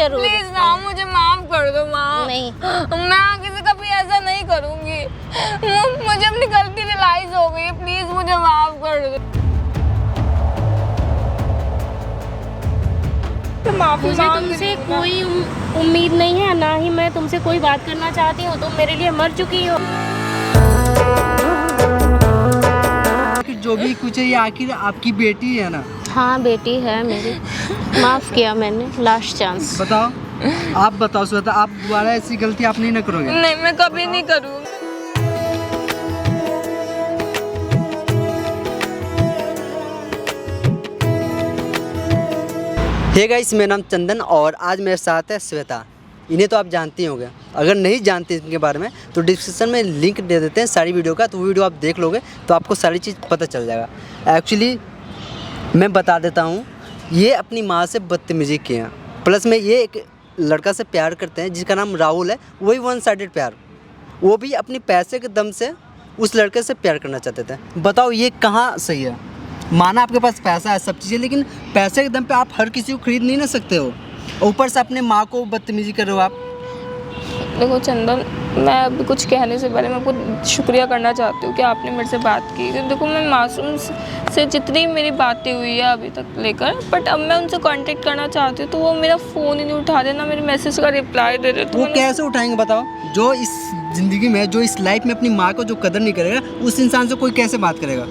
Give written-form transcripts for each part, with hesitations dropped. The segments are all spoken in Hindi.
जरूर। प्लीज ना, मुझे माफ कर दो माँ। नहीं, मैं आगे से कभी ऐसा नहीं करूंगी। मुझे अपनी गलती रियलाइज हो गई, प्लीज मुझे माफ कर दो। माफी मुझे तुमसे कोई उम्मीद नहीं है, ना ही मैं तुमसे कोई बात करना चाहती हूँ। तुम मेरे लिए मर चुकी हो। जो भी कुछ है ये आखिर आपकी बेटी है ना? हाँ बेटी है मेरी, माफ़ किया मैंने, लास्ट चांस। बताओ, आप बताओ श्वेता, आप दोबारा ऐसी गलती आप नहीं ना करोगे? नहीं, मैं कभी नहीं करूँगी। हे गाइस, मेरा नाम चंदन और आज मेरे साथ है श्वेता। इन्हें तो आप जानते ही होंगे, अगर नहीं जानते इनके बारे में तो डिस्क्रिप्शन में लिंक दे देते हैं सारी वीडियो का, तो वीडियो आप देख लोगे तो आपको सारी चीज़ पता चल जाएगा। एक्चुअली मैं बता देता हूँ, ये अपनी माँ से बदतमीजी किए हैं, प्लस में ये एक लड़का से प्यार करते हैं जिसका नाम राहुल है, वही वन साइडेड प्यार, वो भी अपनी पैसे के दम से उस लड़के से प्यार करना चाहते थे। बताओ ये कहाँ सही है? माना आपके पास पैसा है, सब चीज़ें, लेकिन पैसे के दम पे आप हर किसी को खरीद नहीं ना सकते हो। ऊपर से अपने माँ को बदतमीजी कर रहे हो आप। देखो चंदन, मैं अभी कुछ कहने से पहले मैं आपको शुक्रिया करना चाहती हूँ कि आपने मेरे से बात की। तो देखो, मैं मासूम से जितनी मेरी बातें हुई है अभी तक लेकर, बट अब मैं उनसे कांटेक्ट करना चाहती हूँ तो वो मेरा फ़ोन ही नहीं उठा रहे, ना मेरे मैसेज का रिप्लाई दे रहे। तो वो कैसे उठाएंगे बताओ? जो इस ज़िंदगी में, जो इस लाइफ में अपनी माँ को जो कदर नहीं करेगा, उस इंसान से कोई कैसे बात करेगा?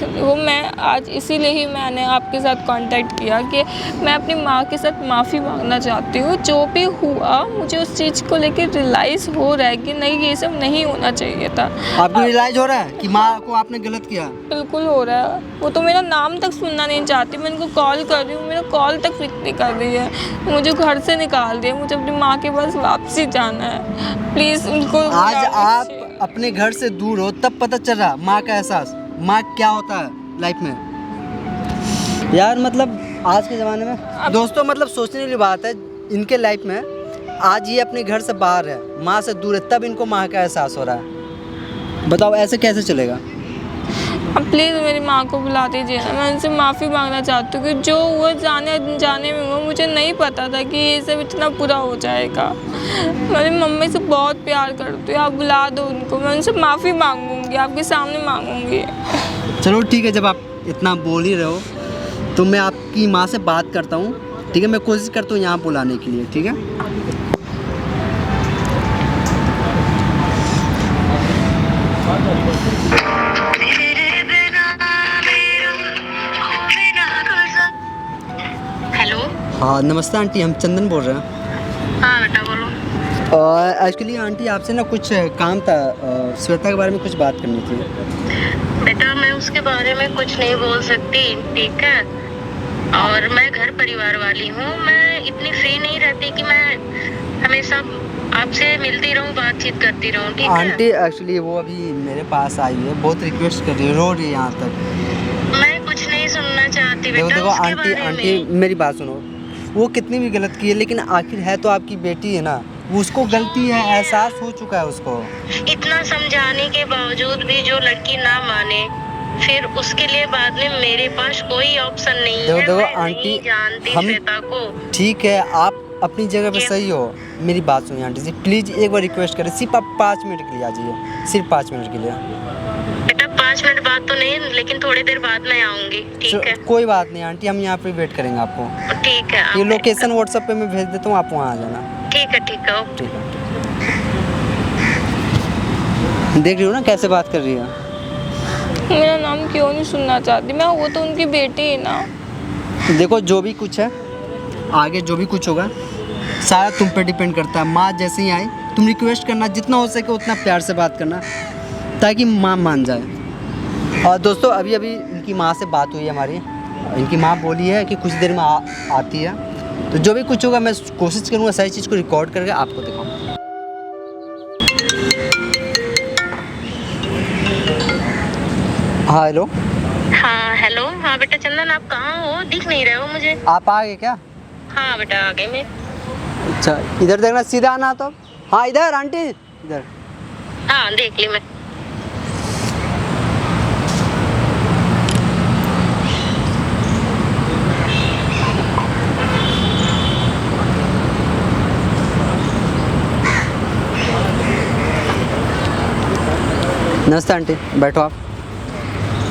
वो मैं आज इसीलिए ही मैंने आपके साथ कांटेक्ट किया कि मैं अपनी माँ के साथ माफ़ी मांगना चाहती हूँ। जो भी हुआ मुझे उस चीज़ को लेकर रियलाइज़ हो रहा है कि नहीं, ये सब नहीं होना चाहिए था। आपको रियलाइज हो रहा है कि माँ को आपने गलत किया? बिल्कुल हो रहा है। वो तो मेरा नाम तक सुनना नहीं चाहती, मैं उनको कॉल कर रही हूँ, मेरा कॉल तक पिक नहीं कर रही है, मुझे घर से निकाल दिया, मुझे अपनी माँ के पास वापसी जाना है। प्लीज़ उनको। आज आप अपने घर से दूर हो तब पता चल रहा माँ का एहसास, माँ क्या होता है लाइफ में। यार मतलब आज के ज़माने में दोस्तों, मतलब सोचने वाली बात है, इनके लाइफ में आज ये अपने घर से बाहर है, माँ से दूर है, तब इनको माँ का एहसास हो रहा है। बताओ ऐसे कैसे चलेगा? अब प्लीज़ मेरी माँ को बुला दीजिए ना, मैं उनसे माफ़ी मांगना चाहती हूँ कि जो हुआ जाने में हुआ, मुझे नहीं पता था कि ये सब इतना बुरा हो जाएगा। मेरी मम्मी से बहुत प्यार करती हूँ, आप बुला दो उनको, मैं उनसे माफ़ी मांगूंगी, आपके सामने मांगूंगी। चलो ठीक है, जब आप इतना बोल ही रहे हो तो मैं आपकी माँ से बात करता हूँ, ठीक है? मैं कोशिश करता हूँ यहाँ बुलाने के लिए, ठीक है? हेलो। हाँ नमस्ते आंटी, हम चंदन बोल रहे हैं। हाँ बेटा बोलो। एक्चुअली आंटी आपसे ना कुछ काम था, श्वेता के बारे में कुछ बात करनी थी। बेटा मैं उसके बारे में कुछ नहीं बोल सकती, ठीक है? और मैं घर परिवार वाली हूँ, मैं इतनी फ्री नहीं रहती कि मैं हमेशा आपसे मिलती रहूँ, बातचीत करती रहूँ, ठीक है? आंटी एक्चुअली वो अभी मेरे पास आई है, बहुत रिक्वेस्ट कर रही है, रो रही है यहाँ तक। मैं कुछ नहीं सुनना चाहती देखो बेटा देखो उसके आंटी, बारे आंटी में। मेरी बात सुनो, वो कितनी भी गलत की है लेकिन आखिर है तो आपकी बेटी है ना, उसको गलती है, एहसास हो चुका है उसको। इतना समझाने के बावजूद भी जो लड़की ना माने, फिर उसके लिए बाद में मेरे पास कोई ऑप्शन नहीं है। देखो मैं आंटी, नहीं जानती हम श्वेता को। ठीक है, आप अपनी जगह पे सही हो, मेरी बात सुनिए आंटी जी, प्लीज़ एक बार रिक्वेस्ट करें, सिर्फ आप 5 मिनट के लिए आ जाइए, सिर्फ 5 मिनट के लिए। बेटा 5 मिनट बाद तो नहीं, लेकिन थोड़ी देर बाद मैं आऊंगी, ठीक है? कोई बात नहीं आंटी, हम यहाँ पे वेट करेंगे आपको। ठीक है। ये लोकेशन व्हाट्सएप पे मैं भेज देता हूँ, आप वहाँ आ जाना। ठीक है ओके। ठीक है। देख रही हो ना कैसे बात कर रही है? मेरा नाम क्यों नहीं सुनना चाहती? मैं वो तो उनकी बेटी है ना। देखो जो भी कुछ है, आगे जो भी कुछ होगा सारा तुम पे डिपेंड करता है। माँ जैसे ही आई, तुम रिक्वेस्ट करना, जितना हो सके उतना प्यार से बात करना ताकि माँ मान जाए। और दोस्तों अभी अभी इनकी माँ से बात हुई है हमारी, इनकी माँ बोली है कि कुछ देर में आती है, तो जो भी कुछ होगा मैं कोशिश करूँगा सारी चीज़ को रिकॉर्ड करके आपको दिखाऊँ। हाँ हेलो। हाँ हेलो। हाँ बेटा चंदन, आप कहाँ हो? दिख नहीं रहे हो मुझे। आप आ गए क्या? हाँ बेटा आ गई मैं। अच्छा इधर देखना, सीधा आना तो। हाँ इधर आंटी, इधर। हाँ देख ली मैं। नमस्ते आंटी, बैठो आप।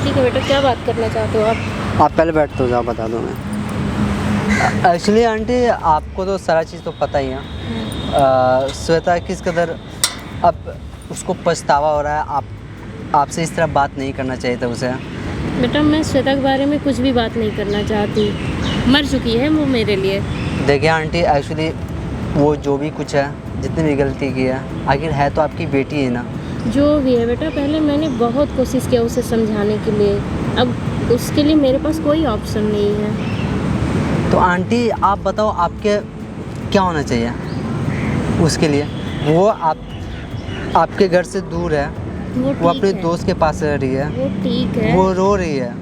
ठीक है बेटा, क्या बात करना चाहते हो आप? आप पहले बैठ तो जाओ, बता दूँ मैं। एक्चुअली आंटी आपको तो सारा चीज़ तो पता ही है। श्वेता किस कदर अब उसको पछतावा हो रहा है। आपसे इस तरह बात नहीं करना चाहिए था उसे। बेटा मैं श्वेता के बारे में कुछ भी बात नहीं करना चाहती, मर चुकी है वो मेरे लिए। देखिए आंटी, एक्चुअली वो जो भी कुछ है, जितनी भी गलती की है, आखिर है तो आपकी बेटी है ना। जो भी है बेटा, पहले मैंने बहुत कोशिश किया उसे समझाने के लिए, अब उसके लिए मेरे पास कोई ऑप्शन नहीं है। तो आंटी आप बताओ, आपके क्या होना चाहिए उसके लिए? वो आपके घर से दूर है, वो अपने दोस्त के पास रह रही है, वो ठीक है, वो रो रही है।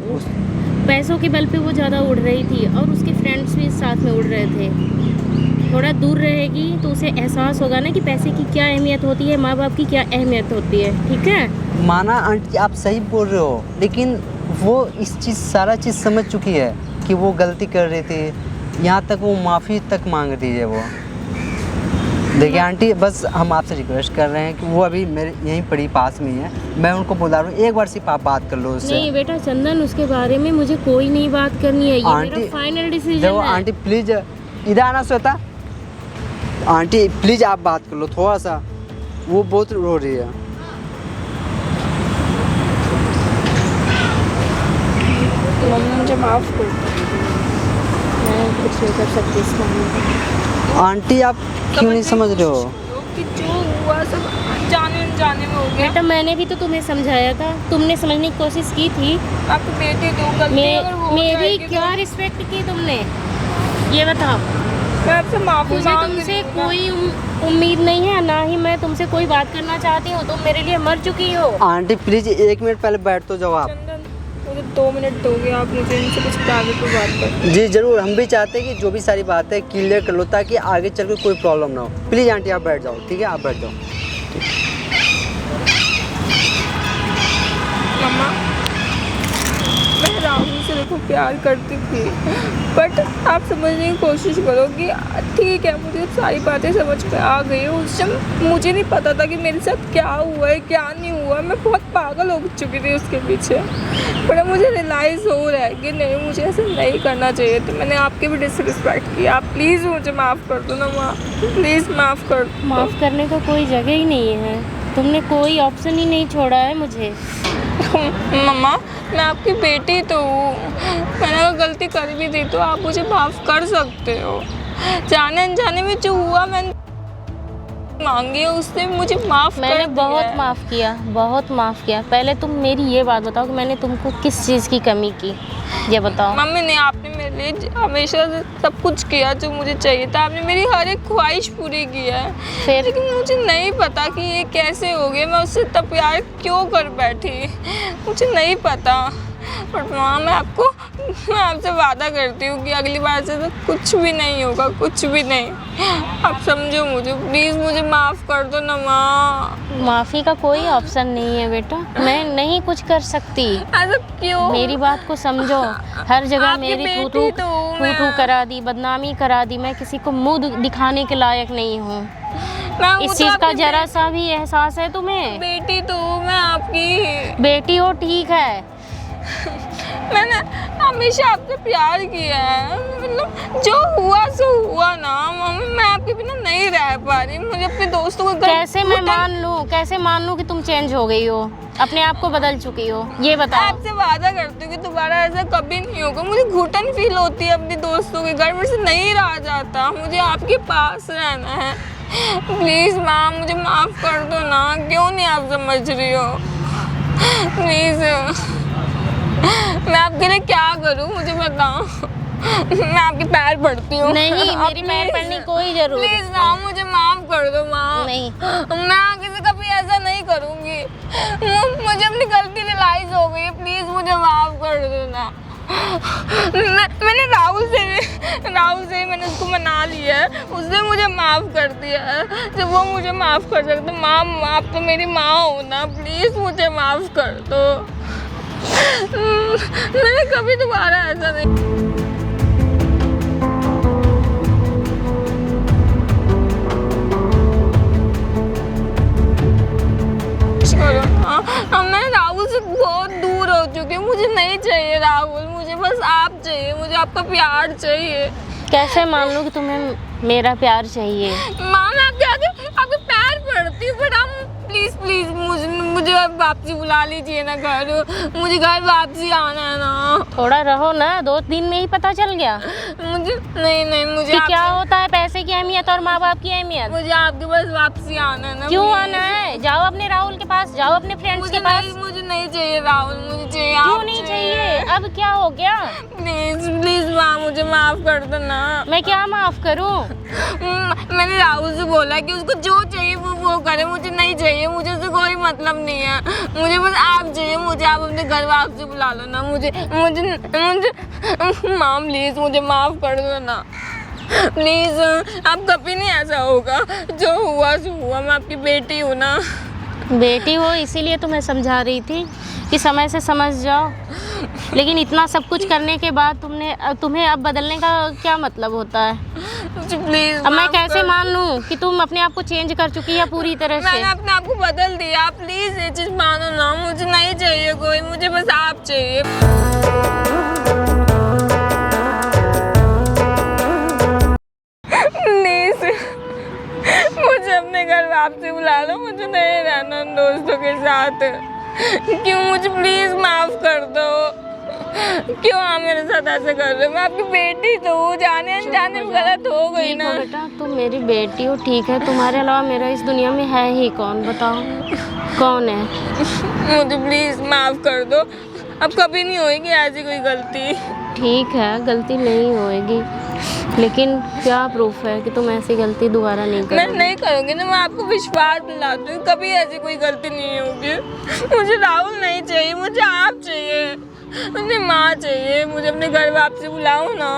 पैसों के बल पे वो ज़्यादा उड़ रही थी और उसके फ्रेंड्स भी साथ में उड़ रहे थे। थोड़ा दूर रहेगी तो उसे एहसास होगा ना कि पैसे की क्या अहमियत होती है, माँ बाप की क्या अहमियत होती है। ठीक है माना आंटी, आप सही बोल रहे हो, लेकिन वो इस चीज़ सारा चीज़ समझ चुकी है कि वो गलती कर रही थी। यहाँ तक वो माफ़ी तक मांग रही है वो। देखिए आंटी, बस हम आपसे रिक्वेस्ट कर रहे हैं कि वो अभी मेरे यहीं पड़ी पास में ही है, मैं उनको बुला रहा हूँ, एक बार सिर्फ आप बात कर लो उससे। नहीं बेटा चंदन, उसके बारे में मुझे कोई नहीं बात करनी है, ये मेरा फाइनल डिसीजन है। आंटी प्लीज़ इधर आना श्वेता। आंटी प्लीज़ आप बात कर लो थोड़ा सा, वो बहुत रो रही है। मम्मी मुझे माफ़ कर दो। मैं कुछ नहीं कर सकती इस मामले में। आंटी आप क्यों नहीं समझ रहे हो? कि जो हुआ सब जाने अनजाने में हो गया। बेटा मैंने भी तो तुम्हें समझाया था, तुमने समझने की कोशिश की थी। आपकी बेटी तो गलती अगर हो मेरी जाएगी क्या रिस्पेक्ट की तुमने, ये बताओ। मैं आपसे माफ़ी मुझे मांग तुमसे रही हूँ। कोई उम्मीद नहीं है, ना ही मैं तुमसे कोई बात करना चाहती हूँ। तुम मेरे लिए मर चुकी हो। आंटी प्लीज़ 1 मिनट पहले बैठ तो जाओ आप। चंदन, मुझे 2 मिनट दोगे आप? मुझे इनसे कुछ प्राइवेट में बात कर। जी ज़रूर, हम भी चाहते हैं कि जो भी सारी बातें क्लियर कर लो ताकि आगे चल के कोई प्रॉब्लम ना हो। प्लीज़ आंटी आप बैठ जाओ, ठीक है? आप बैठ जाओ। मम्मा, मैं राहुल से देखो प्यार करती थी, बट आप समझने की कोशिश करो कि ठीक है, मुझे सारी बातें समझ में आ गई। उस समय मुझे नहीं पता था कि मेरे साथ क्या हुआ है क्या नहीं हुआ। मैं बहुत पागल हो चुकी थी उसके पीछे, पर अब मुझे रियलाइज़ हो रहा है कि नहीं, मुझे ऐसा नहीं करना चाहिए। तो मैंने आपके भी डिसरिस्पेक्ट किया। आप प्लीज़ मुझे माफ़ कर दो ना माँ, प्लीज़ माफ़ कर दो। माफ़ करने का कोई जगह ही नहीं है, तुमने कोई ऑप्शन ही नहीं छोड़ा है मुझे। मम्मा, मैं आपकी बेटी तो हूँ, मैंने अगर गलती कर भी दी तो आप मुझे माफ़ कर सकते हो। जाने अनजाने में जो हुआ मैंने मांगी है, उससे मुझे माफ़ कर मैंने दिया बहुत है। माफ़ किया, बहुत माफ़ किया। पहले तुम मेरी ये बात बताओ कि मैंने तुमको किस चीज़ की कमी की, ये बताओ। मम्मी ने आपने मेरे लिए हमेशा से सब कुछ किया जो मुझे चाहिए था। आपने मेरी हर एक ख्वाहिश पूरी की है, फिर लेकिन मुझे नहीं पता कि ये कैसे हो गया। मैं उससे इतना प्यार क्यों कर बैठी, मुझे नहीं पता। बट माँ, मैं आपसे वादा करती हूँ कि अगली बार से तो कुछ भी नहीं होगा, कुछ भी नहीं। आप समझो मुझे, प्लीज़ मुझे माफ़ कर दो ना माँ। माफ़ी का कोई ऑप्शन नहीं है बेटा, मैं नहीं कुछ कर सकती। ऐसा क्यों? मेरी बात को समझो। हर जगह आपकी मेरी बेटी तो हूँ मैं। थू करा दी, बदनामी करा दी। मैं किसी को मुंह दिखाने के लायक नहीं हूँ। मैं इस वो तो चीज़ का आपकी जरा सा भी एहसास है तुम्हें? बेटी तो हूँ मैं आपकी। बेटी हो ठीक है, मैंने हमेशा आपसे प्यार किया है, मतलब जो हुआ सो हुआ ना मम्मी। मैं आपके बिना नहीं रह पा रही। मुझे अपने दोस्तों को कैसे मैं मान लूँ कि तुम चेंज हो गई हो, अपने आप को बदल चुकी हो, ये बताओ। आपसे वादा करती हूँ कि दोबारा ऐसा कभी नहीं होगा। मुझे घुटन फील होती है अपने दोस्तों के घर, मेरे से नहीं रहा जाता। मुझे आपके पास रहना है। प्लीज़ माँ, मुझे माफ़ कर दो ना। क्यों नहीं आप समझ रही हो? प्लीज़, मैं आपके लिए क्या करूं मुझे बताओ। मैं आपके पैर पड़ती हूँ। नहीं, मेरी पैर पड़ने की कोई जरूरत प्लीज माँ, मुझे माफ कर दो माँ। नहीं। मैं आगे से कभी ऐसा नहीं करूँगी। मुझे अपनी गलती रियलाइज हो गई है, प्लीज मुझे माफ कर दो ना। मैंने राहुल से मैंने उसको मना लिया है, उसने मुझे माफ़ कर दिया है। जब वो मुझे माफ़ कर सकते, माँ आप तो मेरी माँ हो ना, प्लीज़ मुझे माफ़ कर दो। मैंने कभी दोबारा ऐसा नहीं। अब मैं आप चाहिए, मुझे आपका प्यार चाहिए। कैसे मान लूँ कि तुम्हें मेरा प्यार चाहिए? माँ मैं आपके पैर पड़ती हूँ, बट आप प्लीज प्लीज मुझे वापसी बुला लीजिए ना घर, मुझे घर वापसी आना है ना। थोड़ा रहो ना, 2 दिन में ही पता चल गया मुझे नहीं मुझे कि क्या होता है पैसे की अहमियत और माँ बाप की अहमियत। मुझे आपके पास वापसी आना है ना। क्यों please। आना है? जाओ अपने राहुल के पास, जाओ अपने फ्रेंड्स के पास। मुझे नहीं चाहिए राहुल, मुझे चाहिए क्यों आप नहीं चाहिए? अब क्या हो गया? प्लीज प्लीज माँ मुझे माफ कर दो ना। मैं क्या माफ करूं? मैंने राहुल से बोला कि उसको जो चाहिए वो करे, मुझे नहीं चाहिए, मुझे उससे कोई मतलब नहीं है, मुझे बस आप चाहिए, मुझे आप अपने घर वापसी बुला लो ना। मुझे मुझे मुझे माँ प्लीज मुझे माफ कर दो ना प्लीज। अब कभी नहीं ऐसा होगा, जो हुआ सो हुआ, मैं आपकी बेटी हूँ ना। बेटी हो इसीलिए तो मैं समझा रही थी कि समय से समझ जाओ, लेकिन इतना सब कुछ करने के बाद तुम्हें अब बदलने का क्या मतलब होता है? प्लीज अब मैं कैसे मान लूं कि तुम अपने आप को चेंज कर चुकी है पूरी तरह से? मैंने अपने आप को बदल दिया, आप प्लीज ये चीज मानो ना। मुझे नहीं चाहिए कोई, मुझे बस आप चाहिए। प्लीज मुझे अपने घर वापसी बुला लो, मुझे नहीं रहना दोस्तों के साथ। क्यों, मुझे प्लीज माफ कर दो। क्यों आप मेरे साथ ऐसे कर रहे हो? मैं आपकी बेटी तो हूँ, जाने अनजाने में गलत हो गई ना। बेटा तुम मेरी बेटी हो, ठीक है, तुम्हारे अलावा मेरा इस दुनिया में है ही कौन? बताओ कौन है? मुझे प्लीज माफ कर दो, अब कभी नहीं होएगी ऐसी कोई गलती। ठीक है, गलती नहीं होएगी, लेकिन क्या प्रूफ है कि तुम ऐसी गलती दोबारा नहीं मैं करोगे? नहीं करूँगी ना, मैं आपको विश्वास दिलाती हूँ, कभी ऐसी कोई गलती नहीं होगी। मुझे राहुल नहीं चाहिए, मुझे आप चाहिए, मुझे माँ चाहिए, मुझे अपने घर वापसी बुलाओ ना।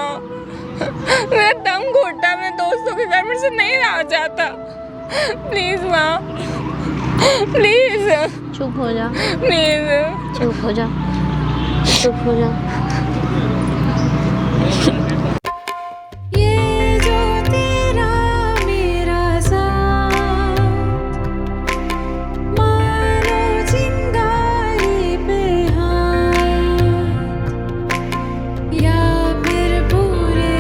मेरा दम घुटता, मैं दोस्तों के घर में से नहीं रहा जाता। प्लीज माँ प्लीज चुप हो जा, प्लीज। चुप हो जा, चुप हो जा। ये जो तेरा मेरा साथ, मानो चिंगारी पे हाथ, या फिर पूरे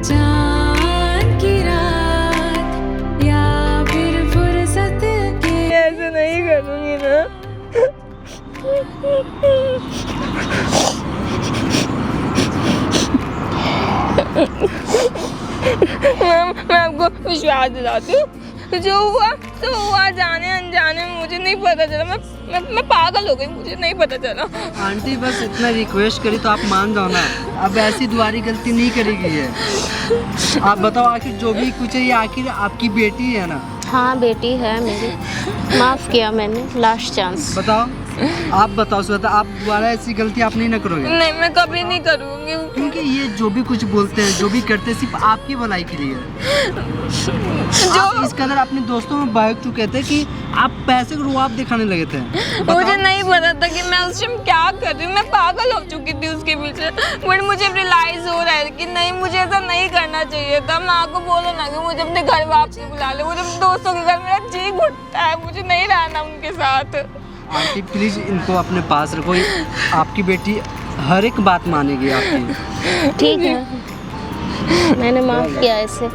चांद की रात, या फिर फुर्सत के। ऐसे नहीं करूँगी ना। मैं आपको विश्वास दिलाती हूँ, जो हुआ तो हुआ, जाने अनजाने में मुझे नहीं पता चला। मैं पागल हो गई, मुझे नहीं पता चला। आंटी बस इतना रिक्वेस्ट करी तो आप मान जाओ ना, अब ऐसी दोबारा गलती नहीं करेगी ये। आप बताओ, आखिर जो भी कुछ है ये आखिर आपकी बेटी है ना? हाँ बेटी है मेरी, माफ़ किया मैंने, लास्ट चांस। बताओ, आप बताओ श्वेता, आप दोबारा ऐसी गलती आप नहीं ना करोगे? नहीं, मैं कभी नहीं करूँगी, क्योंकि ये जो भी कुछ बोलते हैं, जो भी करते हैं, सिर्फ आपकी भलाई के लिए है। आप इस कदर अपने दोस्तों में बहक चुके थे कि आप पैसे को रुआब दिखाने लगे थे। मुझे नहीं पता था कि मैं उस टाइम क्या कर रही हूँ, मैं पागल हो चुकी थी उसके पीछे। बट मुझे रियलाइज हो रहा है कि नहीं, मुझे ऐसा नहीं करना चाहिए था। माँ को बोलो ना कि मुझे अपने घर वापसी बुला ले, मुझे अपने दोस्तों के घर, मेरा जी घुटता है, मुझे नहीं रहना उनके साथ। आंटी प्लीज इनको अपने पास रखो, आपकी बेटी हर एक बात मानेगी आपकी। ठीक है, मैंने माफ़ किया इसे।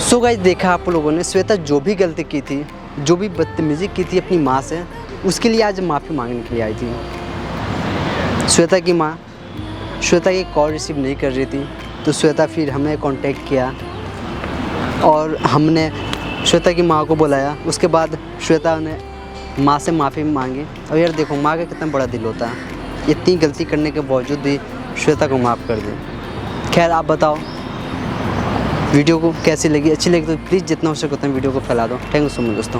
सो गाइस, देखा आप लोगों ने श्वेता जो भी गलती की थी, जो भी बदतमीजी की थी अपनी माँ से, उसके लिए आज माफ़ी मांगने के लिए आई थी। श्वेता की माँ श्वेता की कॉल रिसीव नहीं कर रही थी, तो श्वेता फिर हमें कांटेक्ट किया और हमने श्वेता की माँ को बुलाया। उसके बाद श्वेता ने माँ से माफ़ी मांगी। और यार देखो, माँ का कितना बड़ा दिल होता है, इतनी गलती करने के बावजूद भी श्वेता को माफ़ कर दे। खैर आप बताओ वीडियो को कैसी लगी, अच्छी लगी तो प्लीज़ जितना हो सके उतना वीडियो को फैला दो। थैंक यू सो मच दोस्तों।